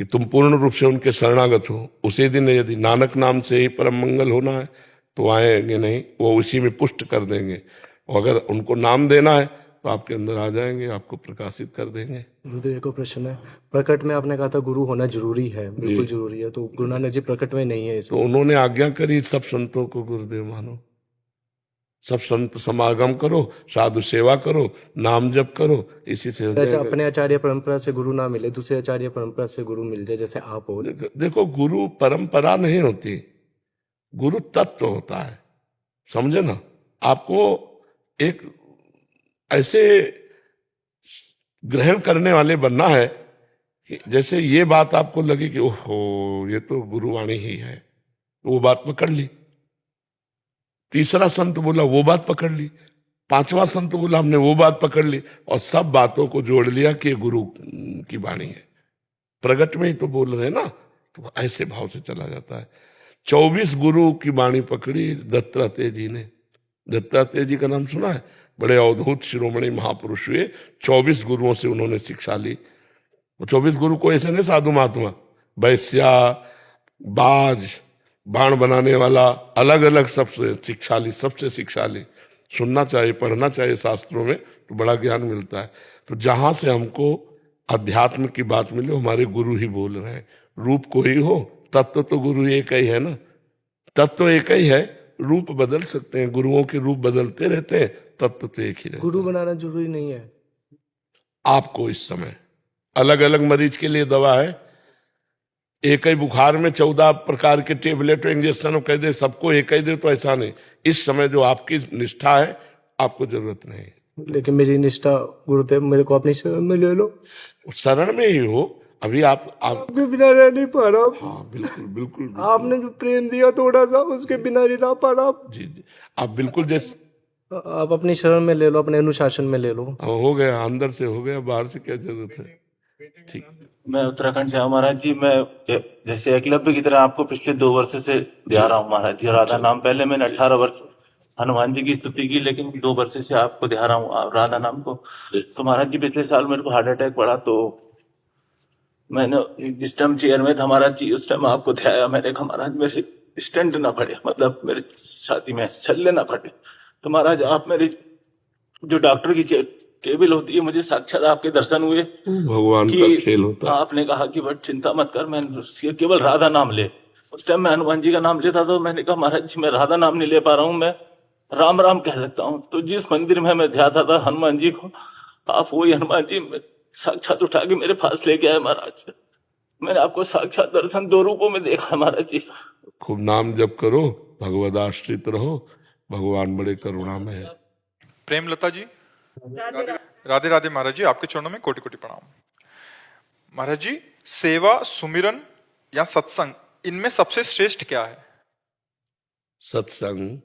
कि तुम पूर्ण रूप से उनके शरणागत हो, उसी दिन यदि नानक नाम से ही परम मंगल होना है तो आएंगे नहीं, वो उसी में पुष्ट कर देंगे। और अगर उनको नाम देना है तो आपके अंदर आ जाएंगे, आपको प्रकाशित कर देंगे। गुरुदेव को प्रश्न है, प्रकट में आपने कहा था गुरु होना जरूरी है, बिल्कुल जरूरी है, तो गुरु नानक जी प्रकट में नहीं है तो इसमें। उन्होंने आज्ञा करी सब संतों को गुरुदेव मानो, सब संत समागम करो, साधु सेवा करो, नाम जप करो, इसी से हो जाएगा। अपने आचार्य परंपरा से गुरु ना मिले, दूसरे आचार्य परंपरा से गुरु मिल जाए, जैसे आप हो। देखो, गुरु परंपरा नहीं होती, गुरु तत्व होता है, समझे ना। आपको एक ऐसे ग्रहण करने वाले बनना है कि जैसे ये बात आपको लगे कि ओहो ये तो गुरुवाणी ही है, वो बात पकड़ ली। तीसरा संत बोला, वो बात पकड़ ली। पांचवा संत बोला, हमने वो बात पकड़ ली, और सब बातों को जोड़ लिया कि गुरु की वाणी है। प्रगट में ही तो बोल रहे ना, तो ऐसे भाव से चला जाता है। 24 गुरु की वाणी पकड़ी दत्तात्रेय जी ने। दत्तात्रेय जी का नाम सुना है? बड़े अवधूत शिरोमणि महापुरुष हुए, 24 गुरुओं से उन्होंने शिक्षा ली। 24 गुरु को ऐसे नहीं साधु महात्मा, वैश्या, बाज, बाण बनाने वाला, अलग अलग सबसे शिक्षा ली, सबसे शिक्षा ली। सुनना चाहिए, पढ़ना चाहिए शास्त्रों में, तो बड़ा ज्ञान मिलता है। तो जहां से हमको अध्यात्म की बात मिले, हमारे गुरु ही बोल रहे हैं। रूप कोई हो, तत्व तो गुरु एक ही है ना, तत्व एक ही है, रूप बदल सकते हैं, गुरुओं के रूप बदलते रहते हैं, तत्व तो एक ही रहता है। गुरु बनाना जरूरी नहीं है आपको इस समय अलग अलग मरीज के लिए दवा है, एक ही बुखार में 14 प्रकार के टेबलेट इंजेक्शन कह दे सबको एक ही दे, तो ऐसा नहीं। इस समय जो आपकी निष्ठा है, आपको जरूरत नहीं। लेकिन मेरी निष्ठा गुरुदेव मेरे को अपनी शरण में ले लो, शरण में ही हो। अभी आप आपके बिना रह नहीं पा रहा। हाँ बिल्कुल बिल्कुल, आपने जो प्रेम दिया थोड़ा सा, उसके बिना नहीं रह पा रहा। जी जी, आप बिल्कुल जैसे आप अपनी शरण में ले लो, अपने अनुशासन में ले लो। हो गया, अंदर से हो गया, बाहर से क्या जरूरत है। ठीक, मैं उत्तराखंड से हूँ महाराज जी। मैं जैसे एकलव्य की तरह आपको पिछले 2 वर्ष से ध्या रहा हूँ महाराज जी। राधा नाम पहले मैंने 18 वर्ष हनुमान जी की स्तुति की, लेकिन 2 वर्ष से आपको ध्या रहा हूँ राधा नाम को। तो महाराज जी पिछले साल मेरे को हार्ट अटैक पड़ा, तो मैंने जिस टाइम चेयर में था महाराज जी, उस टाइम आपको ध्याया। मैंने कहा महाराज मेरे स्टेंट ना पड़े, मतलब मेरे छाती में छल्ले ना फटे। तो महाराज आप मेरी जो डॉक्टर की टेबल होती है, मुझे साक्षात आपके दर्शन हुए। भगवान का खेल होता है। आपने कहा कि बट चिंता मत कर, मैं केवल राधा नाम ले। उस टाइम मैं हनुमान जी का नाम लेता, तो मैंने कहा महाराज जी मैं राधा नाम नहीं ले पा रहा हूँ, मैं राम राम कह सकता हूँ। तो जिस मंदिर में मैं ध्याता था हनुमान जी को, आप वही हनुमान जी साक्षात उठा के मेरे पास लेके आए महाराज। मैंने आपको साक्षात दर्शन 2 रूपों में देखा महाराज जी। खूब नाम जप करो, भगवद आश्रित रहो, भगवान बड़े करुणामय है। प्रेमलता जी, राधे राधे महाराज जी, आपके चरणों में कोटि कोटि प्रणाम। महाराज जी, सेवा, सुमिरन या सत्संग, इनमें सबसे श्रेष्ठ क्या है? सत्संग,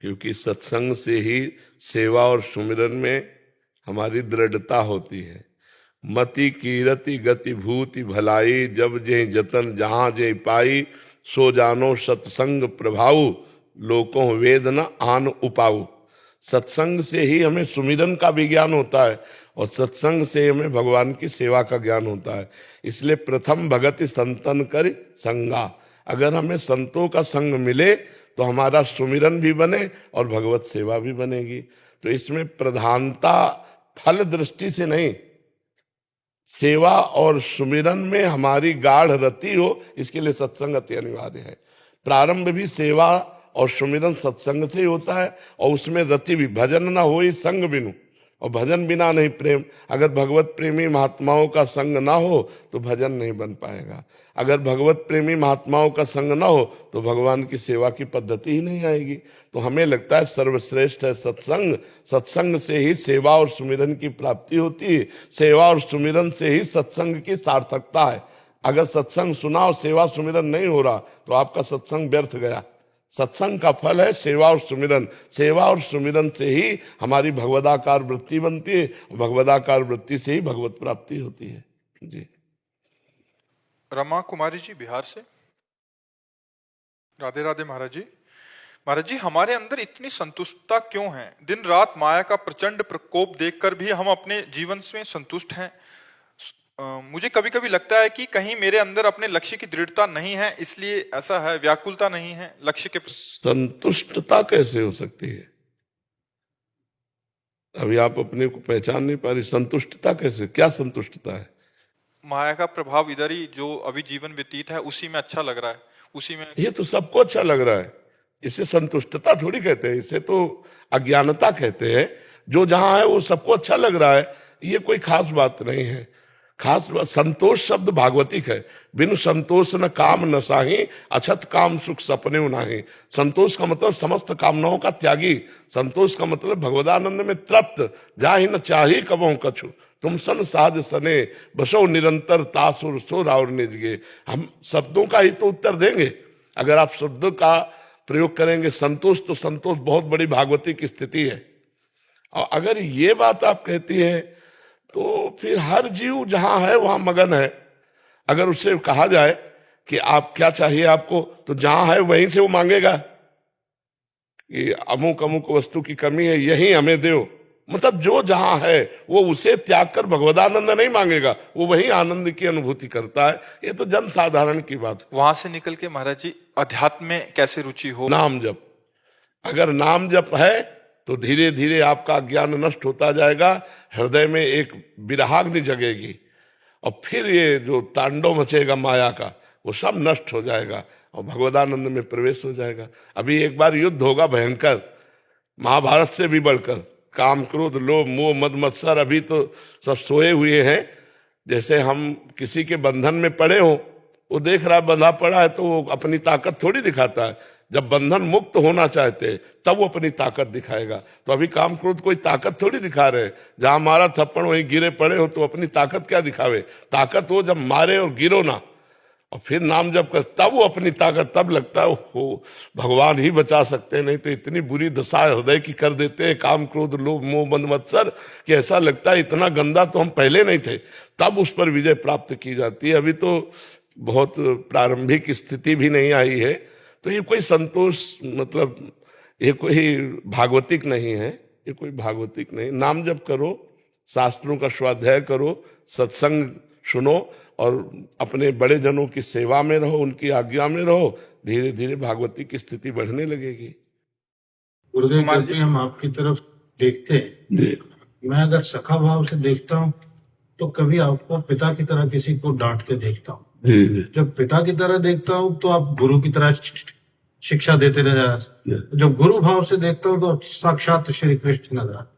क्योंकि सत्संग से ही सेवा और सुमिरन में हमारी दृढ़ता होती है। मति कीरति गति भूति भलाई, जब जे जतन जहां जे पाई, सो जानो सत्संग प्रभाऊ, लोकों वेद न आन उपाऊ। सत्संग से ही हमें सुमिरन का भी ज्ञान होता है, और सत्संग से हमें भगवान की सेवा का ज्ञान होता है। इसलिए प्रथम भगति संतन कर संगा, अगर हमें संतों का संग मिले तो हमारा सुमिरन भी बने और भगवत सेवा भी बनेगी। तो इसमें प्रधानता फल दृष्टि से नहीं, सेवा और सुमिरन में हमारी गाढ़ रति हो, इसके लिए सत्संग अति अनिवार्य है। प्रारंभ भी सेवा और सुमिरन सत्संग से ही होता है, और उसमें रति भी। भजन ना हो संग बिनु, और भजन बिना नहीं प्रेम। अगर भगवत प्रेमी महात्माओं का संग ना हो तो भजन नहीं बन पाएगा। अगर भगवत प्रेमी महात्माओं का संग ना हो तो भगवान की सेवा की पद्धति ही नहीं आएगी। तो हमें लगता है सर्वश्रेष्ठ है सत्संग। सत्संग से ही सेवा और सुमिरन की प्राप्ति होती है। सेवा और सुमिरन से ही सत्संग की सार्थकता है। अगर सत्संग सुना और सेवा सुमिरन नहीं हो रहा तो आपका सत्संग व्यर्थ गया। सत्संग का फल है सेवा और सुमिरन। सेवा और सुमिरन से ही हमारी भगवदाकार वृत्ति बनती है। भगवदाकार वृत्ति से ही भगवत प्राप्ति होती है। जी। रमा कुमारी जी बिहार से। राधे राधे महाराज जी। महाराज जी, हमारे अंदर इतनी संतुष्टता क्यों है? दिन रात माया का प्रचंड प्रकोप देखकर भी हम अपने जीवन में संतुष्ट हैं। मुझे कभी कभी लगता है कि कहीं मेरे अंदर अपने लक्ष्य की दृढ़ता नहीं है, इसलिए ऐसा है, व्याकुलता नहीं है लक्ष्य के। संतुष्टता कैसे हो सकती है? अभी आप अपने को पहचान नहीं पा रही। संतुष्टता कैसे? क्या संतुष्टता है? माया का प्रभाव इधर ही जो अभी जीवन व्यतीत है उसी में अच्छा लग रहा है, उसी में। ये तो सबको अच्छा लग रहा है। इसे संतुष्टता थोड़ी कहते हैं, इसे तो अज्ञानता कहते हैं। जो जहां है वो सबको अच्छा लग रहा है, ये कोई खास बात नहीं है। खास बात, संतोष शब्द भागवतिक है। बिनु संतोष न काम न साही, अछत काम सुख सपने नाही। संतोष का मतलब समस्त कामनाओं का त्यागी। संतोष का मतलब भगवदानंद में तृप्त। जाहि न चाही कबहु कछु, तुम सन साज सने बसो निरंतर तासुर सो राउर निजगे। हम शब्दों का ही तो उत्तर देंगे। अगर आप शब्दों का प्रयोग करेंगे संतोष, तो संतोष बहुत बड़ी भागवतिक स्थिति है। और अगर ये बात आप कहती है तो फिर हर जीव जहां है वहां मगन है। अगर उससे कहा जाए कि आप क्या चाहिए आपको, तो जहां है वहीं से वो मांगेगा कि अमुक अमुक वस्तु की कमी है, यही हमें दो। मतलब जो जहां है वो उसे त्याग कर भगवदानंद नहीं मांगेगा, वो वही आनंद की अनुभूति करता है। ये तो जन साधारण की बात है। वहां से निकल के महाराज जी अध्यात्म में कैसे रुचि हो? नाम जप। अगर नाम जप है तो धीरे धीरे आपका ज्ञान नष्ट होता जाएगा। हृदय में एक विरहाग्नि जगेगी और फिर ये जो तांडव मचेगा माया का, वो सब नष्ट हो जाएगा और भगवदानंद में प्रवेश हो जाएगा। अभी एक बार युद्ध होगा भयंकर, महाभारत से भी बढ़कर। काम क्रोध लोभ मोह मद मत्सर अभी तो सब सोए हुए हैं। जैसे हम किसी के बंधन में पड़े हों, वो देख रहा बंधा पड़ा है तो वो अपनी ताकत थोड़ी दिखाता है। जब बंधन मुक्त होना चाहते तब वो अपनी ताकत दिखाएगा। तो अभी काम क्रोध कोई ताकत थोड़ी दिखा रहे। जहां मारा थप्पड़ वहीं गिरे पड़े हो तो अपनी ताकत क्या दिखावे? ताकत वो जब मारे और गिरो ना और फिर नाम जब कर, तब वो अपनी ताकत, तब लगता है हो भगवान ही बचा सकते हैं। नहीं तो इतनी बुरी दशा हृदय की कर देते हैं काम क्रोध लोभ मोह मद मत्सर कि ऐसा लगता है इतना गंदा तो हम पहले नहीं थे। तब उस पर विजय प्राप्त की जाती है। अभी तो बहुत प्रारंभिक स्थिति भी नहीं आई है। तो ये कोई संतोष, मतलब ये कोई भागवतिक नहीं है। ये कोई भागवतिक नहीं। नाम जप करो, शास्त्रों का स्वाध्याय करो, सत्संग सुनो और अपने बड़े जनों की सेवा में रहो, उनकी आज्ञा में रहो। धीरे धीरे भागवती की स्थिति बढ़ने लगेगी। गुरुदेव, जब भी हम आपकी तरफ देखते हैं, मैं अगर सखा भाव से देखता हूँ तो कभी आपको पिता की तरह किसी को डांटते देखता हूँ। जब पिता की तरह देखता हूँ तो आप गुरु की तरह शिक्षा देते नजर। जब गुरु भाव से देखता हूँ तो साक्षात श्री कृष्ण नजर आता।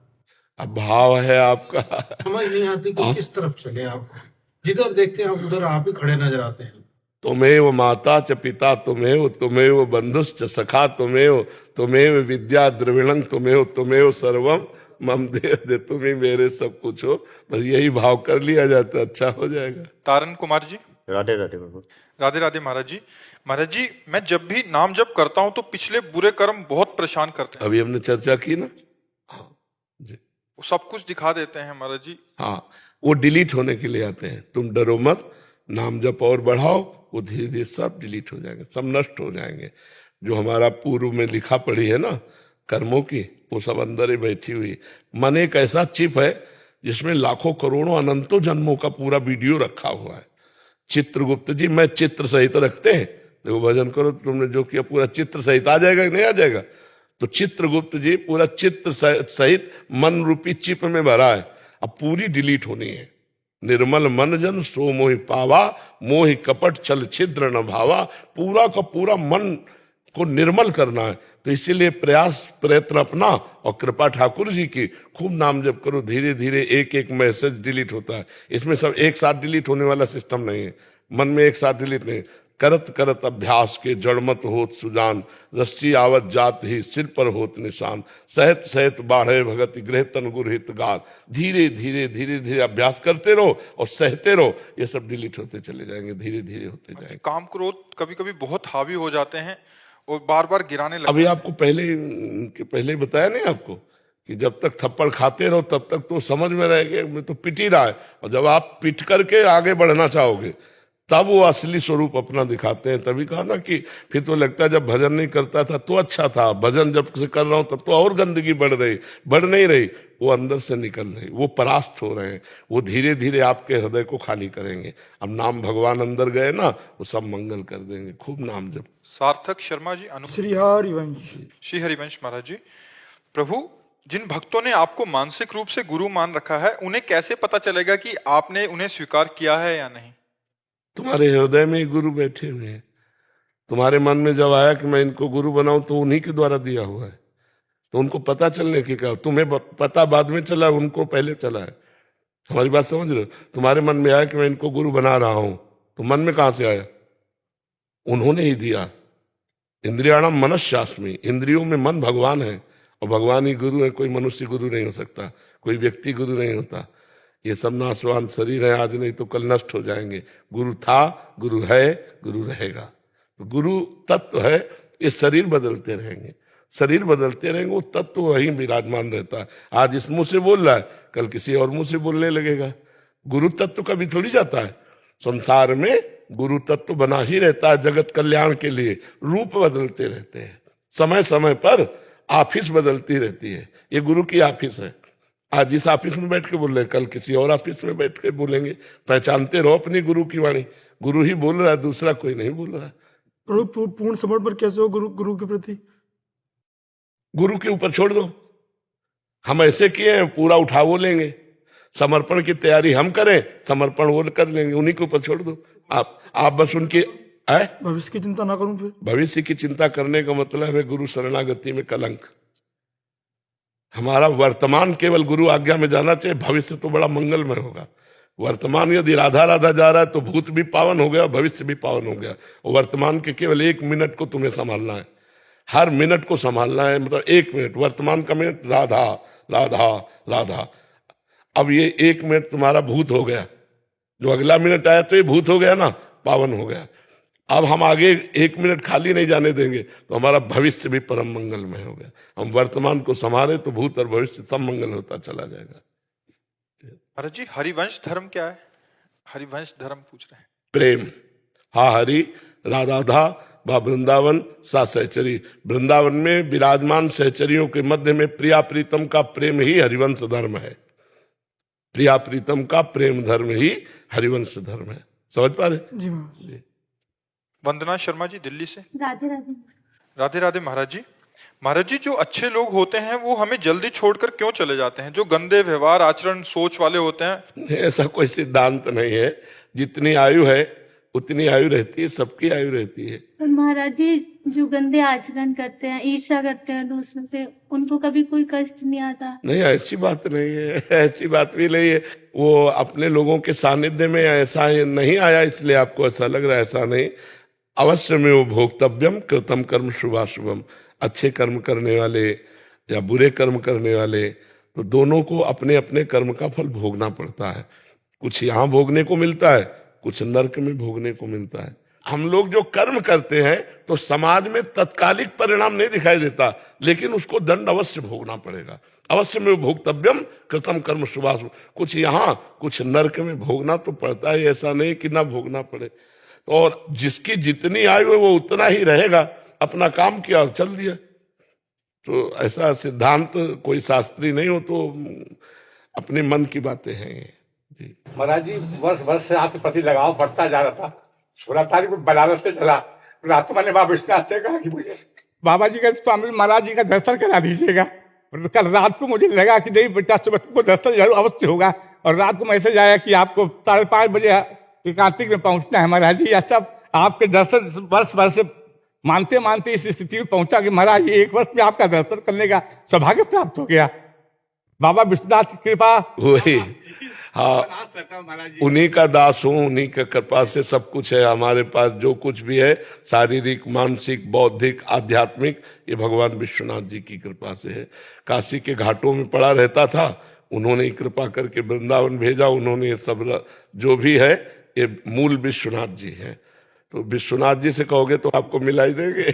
अब भाव है आपका, समझ नहीं आती कि किस तरफ चले आप। जिधर देखते हैं आप उधर आप ही खड़े नजर आते हैं। तुमेव माता च पिता तुमेव, तुमेव बंधुश्च सखा तुमेव, तुमेव विद्या द्रविणं तुमेव, तुमेव सर्वम मम दे, तुम ही मेरे सब कुछ हो। बस यही भाव कर लिया जाए तो अच्छा हो जाएगा। तारन कुमार जी। राधे राधे प्रभु। राधे राधे महाराज जी। महाराज जी, मैं जब भी नाम जप करता हूँ तो पिछले बुरे कर्म बहुत परेशान करते हैं। अभी हमने चर्चा की ना। हाँ जी, वो सब कुछ दिखा देते हैं महाराज जी। हाँ, वो डिलीट होने के लिए आते हैं। तुम डरो मत, नाम जप और बढ़ाओ, वो धीरे धीरे सब डिलीट हो जाएंगे, सब नष्ट हो जाएंगे। जो हमारा पूर्व में लिखा पड़ी है ना कर्मों की, वो सब अंदर ही बैठी हुई। मन एक ऐसा चिप है जिसमें लाखों करोड़ों अनंतों जन्मों का पूरा वीडियो रखा हुआ है। चित्रगुप्त जी मैं चित्र सहित रखते हैं। देखो भजन करो, तुमने जो किया पूरा चित्र सहित आ जाएगा कि नहीं आ जाएगा? तो चित्रगुप्त जी पूरा चित्र सहित मन रूपी चिप में भरा है। अब पूरी डिलीट होनी है। निर्मल मन जन सो मोहि पावा, मोहि कपट छल छिद्र न भावा। पूरा का पूरा मन को निर्मल करना है। तो इसीलिए प्रयास प्रयत्न अपना और कृपा ठाकुर जी की खूब नाम जप करो। धीरे धीरे एक एक मैसेज डिलीट होता है। इसमें सब एक साथ डिलीट होने वाला सिस्टम नहीं है। मन में एक साथ डिलीट नहीं। करत करत अभ्यास के जड़मत होत सुजान, रस्सी आवत जात ही सिर पर होत निशान, सहत सहत बाढ़े भगत गृह तन गुर हित गार। धीरे धीरे धीरे धीरे अभ्यास करते रहो और सहते रहो, ये सब डिलीट होते चले जाएंगे, धीरे धीरे होते जाएंगे। काम क्रोध कभी कभी बहुत हावी हो जाते हैं और बार बार गिराने लगते अभी हैं। आपको पहले बताया नहीं आपको कि जब तक थप्पड़ खाते रहो तब तक तो समझ में रहेगा मैं तो पिट ही रहा है, और जब आप पिट करके आगे बढ़ना चाहोगे तब वो असली स्वरूप अपना दिखाते हैं। तभी कहा ना कि फिर तो लगता है जब भजन नहीं करता था तो अच्छा था, भजन जब से कर रहा हूं तब तो और गंदगी बढ़ नहीं रही, वो अंदर से निकल रही, वो परास्त हो रहे हैं, वो धीरे धीरे आपके हृदय को खाली करेंगे। अब नाम भगवान अंदर गए ना, वो सब मंगल कर देंगे। खूब नाम जप। सार्थक शर्मा जी, श्री हरिवंश। श्री हरिवंश महाराज जी, प्रभु जिन भक्तों ने आपको मानसिक रूप से गुरु मान रखा है, उन्हें कैसे पता चलेगा कि आपने उन्हें स्वीकार किया है या नहीं? तुम्हारे हृदय में ही गुरु बैठे हुए हैं। तुम्हारे मन में जब आया कि मैं इनको गुरु बनाऊं तो उन्हीं के द्वारा दिया हुआ है, तो उनको पता चलने की क्या, तुम्हें पता बाद में चला, उनको पहले चला है। हमारी बात समझ रहे हो? तुम्हारे मन में आया कि मैं इनको गुरु बना रहा हूं, तो मन में कहां से आया? उन्होंने ही दिया। इंद्रियाणाम मनश्शास्मी, इंद्रियों में मन भगवान है और भगवान ही गुरु है। कोई मनुष्य गुरु नहीं हो सकता, कोई व्यक्ति गुरु नहीं होता। ये सब नाशवान शरीर है, आज नहीं तो कल नष्ट हो जाएंगे। गुरु था, गुरु है, गुरु रहेगा। तो गुरु तत्व है, ये शरीर बदलते रहेंगे, शरीर बदलते रहेंगे, वो तत्व वही विराजमान रहता है। आज इस मुंह से बोल रहा है, कल किसी और मुंह से बोलने लगेगा। गुरु तत्व कभी थोड़ी जाता है। संसार में गुरु तत्व बना ही रहता है जगत कल्याण के लिए। रूप बदलते रहते हैं, समय समय पर ऑफिस बदलती रहती है। ये गुरु की ऑफिस है। आज इस ऑफिस में बैठ के बोल रहे, कल किसी और ऑफिस में बैठ के बोलेंगे। पहचानते रहो अपनी गुरु की वाणी। गुरु ही बोल रहा है, दूसरा कोई नहीं बोल रहा है। प्रभु पूर्ण समर्पण कैसे हो गुरु के प्रति? गुरु के ऊपर छोड़ दो। हम ऐसे किए हैं, पूरा उठा वो लेंगे। समर्पण की तैयारी हम करें, समर्पण वो कर लेंगे। उन्हीं के ऊपर छोड़ दो। आप बस उनकी भविष्य की चिंता ना करूं। फिर भविष्य की चिंता करने का मतलब है गुरु शरणागति में कलंक। हमारा वर्तमान केवल गुरु आज्ञा में जाना चाहिए, भविष्य तो बड़ा मंगलमय होगा। वर्तमान यदि राधा राधा जा रहा है तो भूत भी पावन हो गया, भविष्य भी पावन हो गया। और वर्तमान के केवल 1 मिनट को तुम्हें संभालना है, हर मिनट को संभालना है। मतलब 1 मिनट, वर्तमान का मिनट राधा राधा राधा। अब ये 1 मिनट तुम्हारा भूत हो गया, जो अगला मिनट आया तो ये भूत हो गया ना, पावन हो गया। अब हम आगे 1 मिनट खाली नहीं जाने देंगे तो हमारा भविष्य भी परम मंगलमय हो गया। हम वर्तमान को संभाले तो भूत और भविष्य सब मंगल होता चला जाएगा। महाराज जी, हरिवंश धर्म क्या है? हरिवंश धर्म पूछ रहे हैं। प्रेम। हा हरि राधा व वृंदावन सा सहचरी। वृंदावन में विराजमान सहचरियों के मध्य में प्रिया प्रीतम का प्रेम ही हरिवंश धर्म है। प्रिया प्रीतम का प्रेम धर्म ही हरिवंश धर्म है। समझ पा रहे? जी। वंदना शर्मा जी, दिल्ली से। राधे राधे। राधे राधे महाराज जी। महाराज जी, जो अच्छे लोग होते हैं वो हमें जल्दी छोड़कर क्यों चले जाते हैं? जो गंदे व्यवहार आचरण सोच वाले होते हैं। ऐसा कोई सिद्धांत नहीं है। जितनी आयु है उतनी आयु रहती है, सबकी आयु रहती है। और महाराज जी, जो गंदे आचरण करते हैं, ईर्ष्या करते हैं दूसरों से, उनको कभी कोई कष्ट नहीं आता? नहीं, ऐसी बात नहीं है, ऐसी बात भी नहीं है। वो अपने लोगों के सानिध्य में ऐसा नहीं आया इसलिए आपको ऐसा लग रहा है, ऐसा नहीं। अवश्य में वो भोक्तव्यम कृतम कर्म शुभाशुभम। अच्छे कर्म करने वाले या बुरे कर्म करने वाले, तो दोनों को अपने अपने कर्म का फल भोगना पड़ता है। कुछ यहाँ भोगने को मिलता है, कुछ नरक में भोगने को मिलता है। हम लोग जो कर्म करते हैं तो समाज में तत्कालिक परिणाम नहीं दिखाई देता, लेकिन उसको दंड अवश्य भोगना पड़ेगा। अवश्य में भोक्तव्यम कृतम कर्म शुभाशुभ। कुछ यहाँ कुछ नरक में भोगना तो पड़ता है, ऐसा नहीं कि ना भोगना पड़े। और जिसकी जितनी आयु है वो उतना ही रहेगा। अपना काम किया और चल दिया। तो ऐसा सिद्धांत कोई शास्त्री नहीं हो, तो अपने मन की बातें हैं जी। महाराज जी, वर्ष से आपके प्रति लगाव बढ़ता जा रहा था। 16 तारीख को बनारस से चला, रात को मैंने बाबा विश्वनाथ से कहा कि मुझे बाबा जी का, स्वामी महाराज जी का दर्शन करा दीजिएगा। कल रात को मुझे लगा कि नहीं बेटा, सुबह को दर्शन जरूर अवश्य होगा। और रात को मैसेज आया कि आपको 5:30 बजे कार्तिक में पहुंचना है। महाराज जी, सब आपके दर्शन वर्ष भर से मानते मानते इस स्थिति में पहुंचा कि महाराज ये 1 वर्ष में आपका दर्शन करने का सौभाग्य प्राप्त हो गया। बाबा विश्वनाथ की कृपा। वही, हाँ, उन्हीं का दास हूँ, उन्हीं का कृपा से सब कुछ है हमारे पास। जो कुछ भी है शारीरिक, मानसिक, बौद्धिक, आध्यात्मिक, ये भगवान विश्वनाथ जी की कृपा से है। काशी के घाटों में पड़ा रहता था, उन्होंने कृपा करके वृंदावन भेजा। उन्होंने ये सब जो भी है ये मूल विश्वनाथ जी हैं। तो विश्वनाथ जी से कहोगे तो आपको मिला ही देंगे।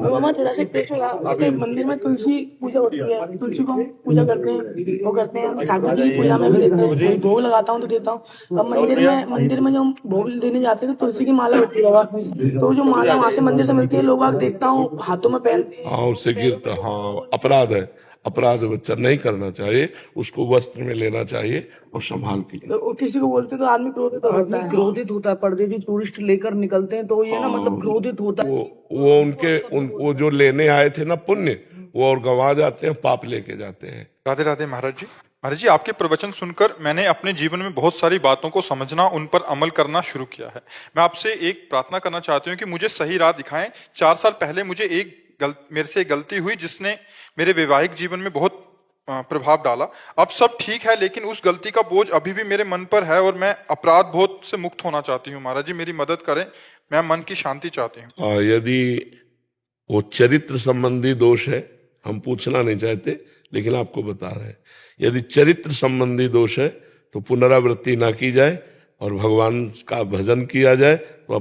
मामा थोड़ा सा पेश होगा। जैसे मंदिर में तुलसी पूजा होती है, तुलसी को हम पूजा करते हैं, वो करते हैं। ठाकुर जी की पूजा में भी देते हैं, भोग लगाता हूँ तो देता हूँ। अब मंदिर में जब हम भोग देने जाते हैं तो तुलसी की माला होती है बाबा, तो जो माला वहाँ से मंदिर से मिलती है, लोग देखता हूँ हाथों में पहनते हैं। हाँ, उससे गिरता, हाँ, अपराध है, अपराध बच्चा नहीं करना चाहिए, उसको वस्त्र में लेना चाहिए और संभाल के। तो किसी को बोलते तो आदमी क्रोधित होता है। परदेसी टूरिस्ट लेकर निकलते हैं तो ये ना मतलब क्रोधित होता है। वो जो लेने आए थे ना पुण्य, वो और गंवा जाते हैं, पाप लेके जाते हैं। राधे राधे महाराज जी। महाराज जी, आपके प्रवचन सुनकर मैंने अपने जीवन में बहुत सारी बातों को समझना, उन पर अमल करना शुरू किया है। मैं आपसे एक प्रार्थना करना चाहती हूँ कि मुझे सही राह दिखाएं। 4 साल पहले मुझे मेरे से एक गलती हुई जिसने मेरे वैवाहिक जीवन में बहुत प्रभाव डाला। अब सब ठीक है, लेकिन उस गलती का बोझ अभी भी मेरे मन पर है और मैं अपराध बोध से मुक्त होना चाहती हूँ। महाराज जी, मेरी मदद करें, मैं मन की शांति चाहती हूँ। यदि वो चरित्र संबंधी दोष है, हम पूछना नहीं चाहते लेकिन आपको बता रहे हैं, यदि चरित्र संबंधी दोष है तो पुनरावृत्ति ना की जाए और भगवान का भजन किया जाए तो